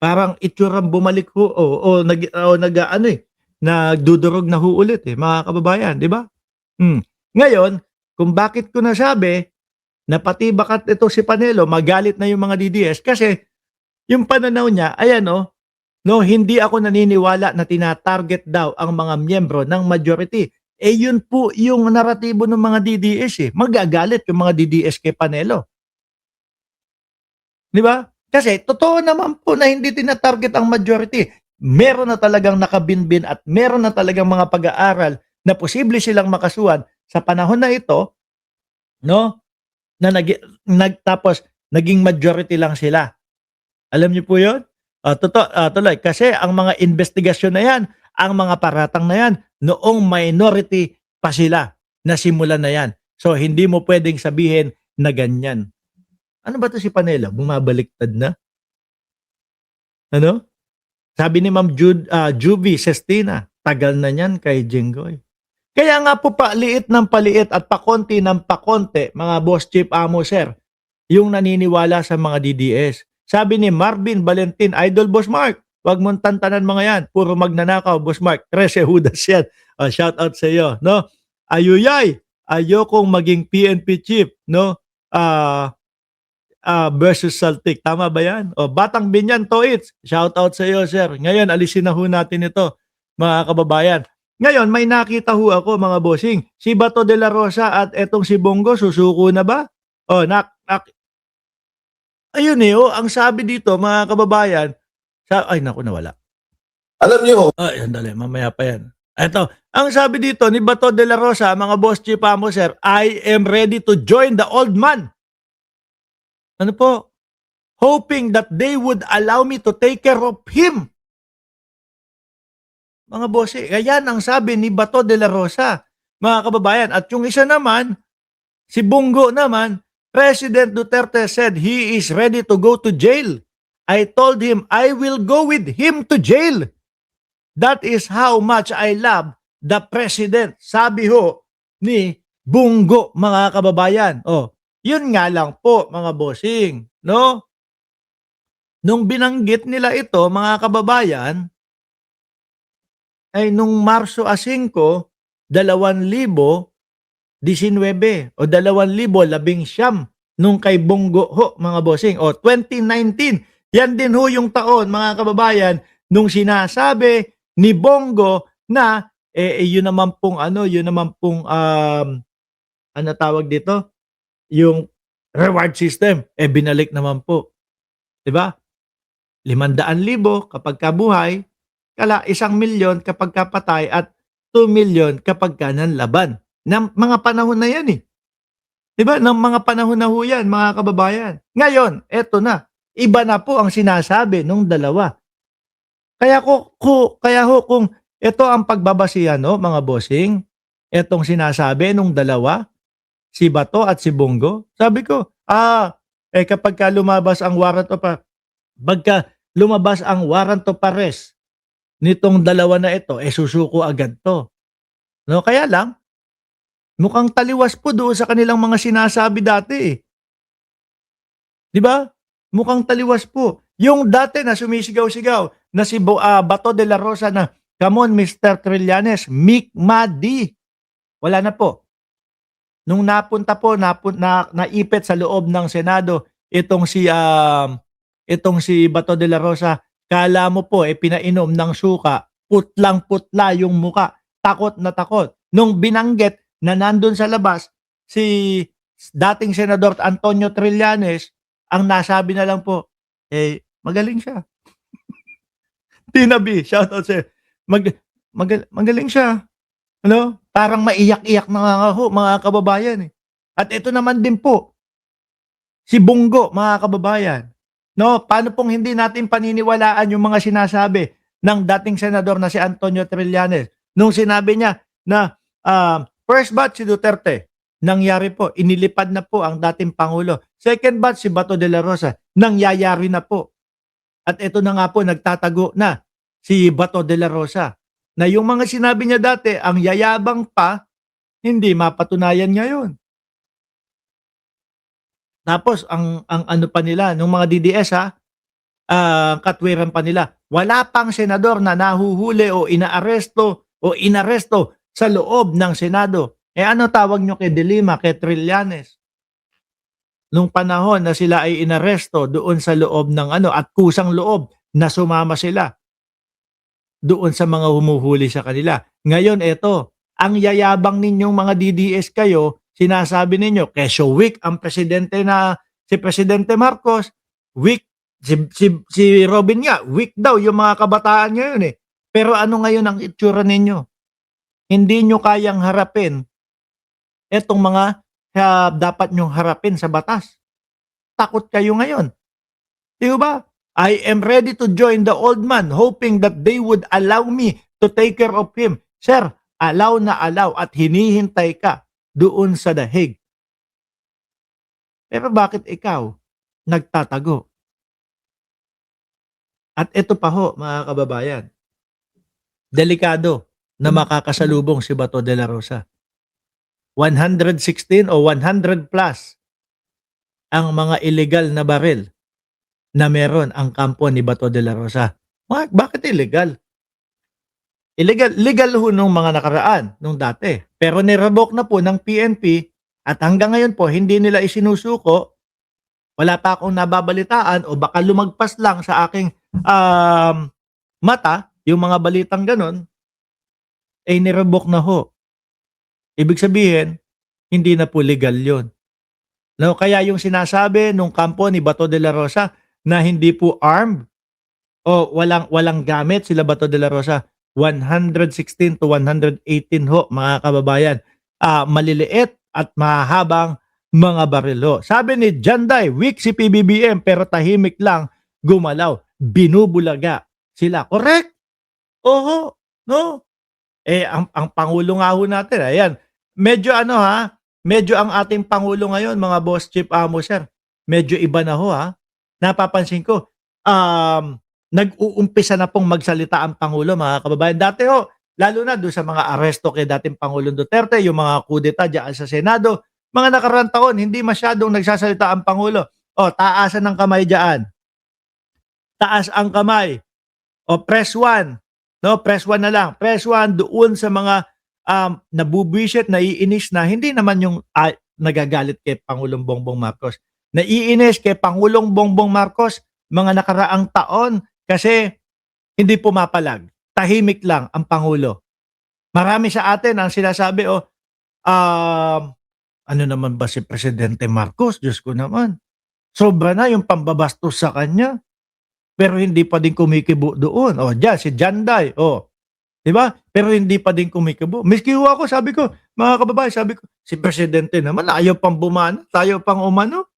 Parang itsurang bumalik ho nagdudurog na ho ulit, mga kababayan, 'di ba? Ngayon, kung bakit ko nasabi na pati bakat ito si Panelo magalit na yung mga DDS kasi yung pananaw niya ayan, no, hindi ako naniniwala na tina-target daw ang mga miyembro ng majority. Eh, yun po yung naratibo ng mga DDS, magagalit yung mga DDS kay Panelo, 'di ba? Kasi totoo naman po na hindi tina-target ang majority. Meron na talagang nakabinbin at meron na talagang mga pag-aaral na posible silang makasuhan sa panahon na ito, no, na tapos naging majority lang sila. Alam niyo po 'yun? Tuloy kasi ang mga investigasyon na 'yan, ang mga paratang na 'yan, noong minority pa sila, nasimulan na 'yan. So hindi mo puwedeng sabihin na ganyan. Ano ba 'to si Panelo, bumabaliktad na? Ano? Sabi ni Ma'am Juvie Sestina, tagal na niyan kay Jenggoy. Kaya nga po paliit ng paliit at pakonti ng pakonti, mga boss chief amo sir, yung naniniwala sa mga DDS. Sabi ni Marvin Valentin, Idol Boss Mark, wag mong tantanan mga yan, puro magnanakaw Boss Mark, 13 hudas yan. Shout out sa iyo, no? Ayuyay, ayokong maging PNP chief, no? Ah, versus Saltik. Tama ba yan? O, Batang Binyan, Toits. Shout out sa iyo, sir. Ngayon, alisin na ho natin ito, mga kababayan. Ngayon, may nakita ho ako, mga bossing. Si Bato de la Rosa at etong si Bongo, susuko na ba? O, ayun ang sabi dito, mga kababayan, ay, naku, nawala. Alam niyo, Ay, sandali, mamaya pa yan. Ito, ang sabi dito ni Bato de la Rosa, mga boss chief amo, sir, I am ready to join the old man. Ano po? Hoping that they would allow me to take care of him. Mga boss, ayan ang sabi ni Bato de la Rosa, mga kababayan. At yung isa naman, si Bongo naman, President Duterte said he is ready to go to jail. I told him I will go with him to jail. That is how much I love the President. Sabi ho ni Bongo, mga kababayan. Oh, yun nga lang po, mga bossing, no? Nung binanggit nila ito, mga kababayan, ay nung Marso 5, 2019 o 2019 nung kay Bongo ho, mga bossing. O 2019, yan din ho yung taon, mga kababayan, nung sinasabi ni Bongo na yun naman pong ano tawag dito? Yung reward system binalik naman po. 'Di ba? 500,000 kapag kabuhay, 1,000,000 kapag kapatay at 2,000,000 kapag nanlaban. Ng mga panahon na 'yan 'Di ba? Ng mga panahon na ho 'yan, mga kababayan. Ngayon, eto na. Iba na po ang sinasabi nung dalawa. Kaya ho kung ito ang pagbabasihan, mga bossing, etong sinasabi nung dalawa, si Bato at si Bongo, sabi ko, kapagka lumabas ang warrant of arrest nitong dalawa na ito, susuko agad 'to. No, kaya lang, mukhang taliwas po doon sa kanilang mga sinasabi dati, 'Di ba? Mukhang taliwas po. Yung dati na sumisigaw-sigaw na si Bato de la Rosa na, "Come on, Mr. Trillanes, Mikmadi." Wala na po. Nung napunta po, naipit sa loob ng Senado itong si Bato de la Rosa, kala mo po pinainom ng suka, putlang-putla yung muka, takot na takot. Nung binanggit na nandun sa labas si dating Senador Antonio Trillanes, ang nasabi na lang po, magaling siya. Tinabi, shoutout sa'yo. Magaling siya. Ano? Parang maiyak-iyak na nga ho, mga kababayan. At ito naman din po, si Bongo, mga kababayan. No, paano pong hindi natin paniniwalaan yung mga sinasabi ng dating senador na si Antonio Trillanes nung sinabi niya na first batch si Duterte, nangyari po, inilipad na po ang dating Pangulo. Second batch si Bato de la Rosa, nangyayari na po. At ito na nga po, nagtatago na si Bato de la Rosa. Na yung mga sinabi niya dati, ang yayabang pa, hindi mapatunayan ngayon. Tapos, ang ano pa nila, nung mga DDS katwiran pa nila. Wala pang senador na nahuhuli o inaresto sa loob ng Senado. Ano tawag nyo kay De Lima, kay Trillanes? Nung panahon na sila ay inaresto doon sa loob ng at kusang loob na sumama sila doon sa mga humuhuli sa kanila. Ngayon eto, ang yayabang ninyong mga DDS kayo, sinasabi ninyo, kesyo weak ang presidente si Presidente Marcos, weak si Robin nga, weak daw yung mga kabataan ngayon eh. Pero ano ngayon ang itsura ninyo? Hindi nyo kayang harapin etong mga dapat nyong harapin sa batas. Takot kayo ngayon. Di ba? I am ready to join the old man hoping that they would allow me to take care of him. Sir, allow na allow at hinihintay ka doon sa The Hague. Pero bakit ikaw nagtatago? At ito pa ho, mga kababayan, delikado na makakasalubong si Bato de la Rosa. 116 o 100 plus ang mga illegal na baril na meron ang kampo ni Bato de la Rosa. Bakit illegal? Legal ho nung mga nakaraan, nung dati. Pero nirevoke na po ng PNP at hanggang ngayon po hindi nila isinusuko. Wala pa akong nababalitaan o baka lumagpas lang sa aking mata, yung mga balitang ganon, ay nirevoke na ho. Ibig sabihin, hindi na po legal yun. No, kaya yung sinasabi nung kampo ni Bato de la Rosa na hindi po armed o walang gamit sila Bato de la Rosa, 116 to 118 ho, mga kababayan. Maliliit at mahabang mga baril ho. Sabi ni Janday, weak si PBBM pero tahimik lang gumalaw. Binubulaga sila. Correct? Oho. No? Ang Pangulo nga ho natin, ayan. Medyo medyo ang ating Pangulo ngayon, mga boss chief amo sir, medyo iba na ho Napapansin ko, nag-uumpisa na pong magsalita ang Pangulo, mga kababayan. Dati ho, lalo na doon sa mga aresto kay dating Pangulong Duterte, yung mga kudeta dyan sa Senado, mga nakarang taon, hindi masyadong nagsasalita ang Pangulo. Taasan ng kamay dyan. Taas ang kamay. Press 1. No, press 1 na lang. Press 1 doon sa mga nabubwisit, naiinis na, hindi naman yung nagagalit kay Pangulong Bongbong Marcos. Naiinis kay Pangulong Bongbong Marcos mga nakaraang taon kasi hindi pumapalag. Tahimik lang ang Pangulo. Marami sa atin ang sinasabi, ano naman ba si Presidente Marcos? Diyos ko naman. Sobra na yung pambabastos sa kanya. Pero hindi pa din kumikibo doon. Diyan, si Janday. Diba? Pero hindi pa din kumikibo. Miski ako, sabi ko, mga kababayan, sabi ko, si Presidente naman, ayaw pang bumana, tayo pang umano.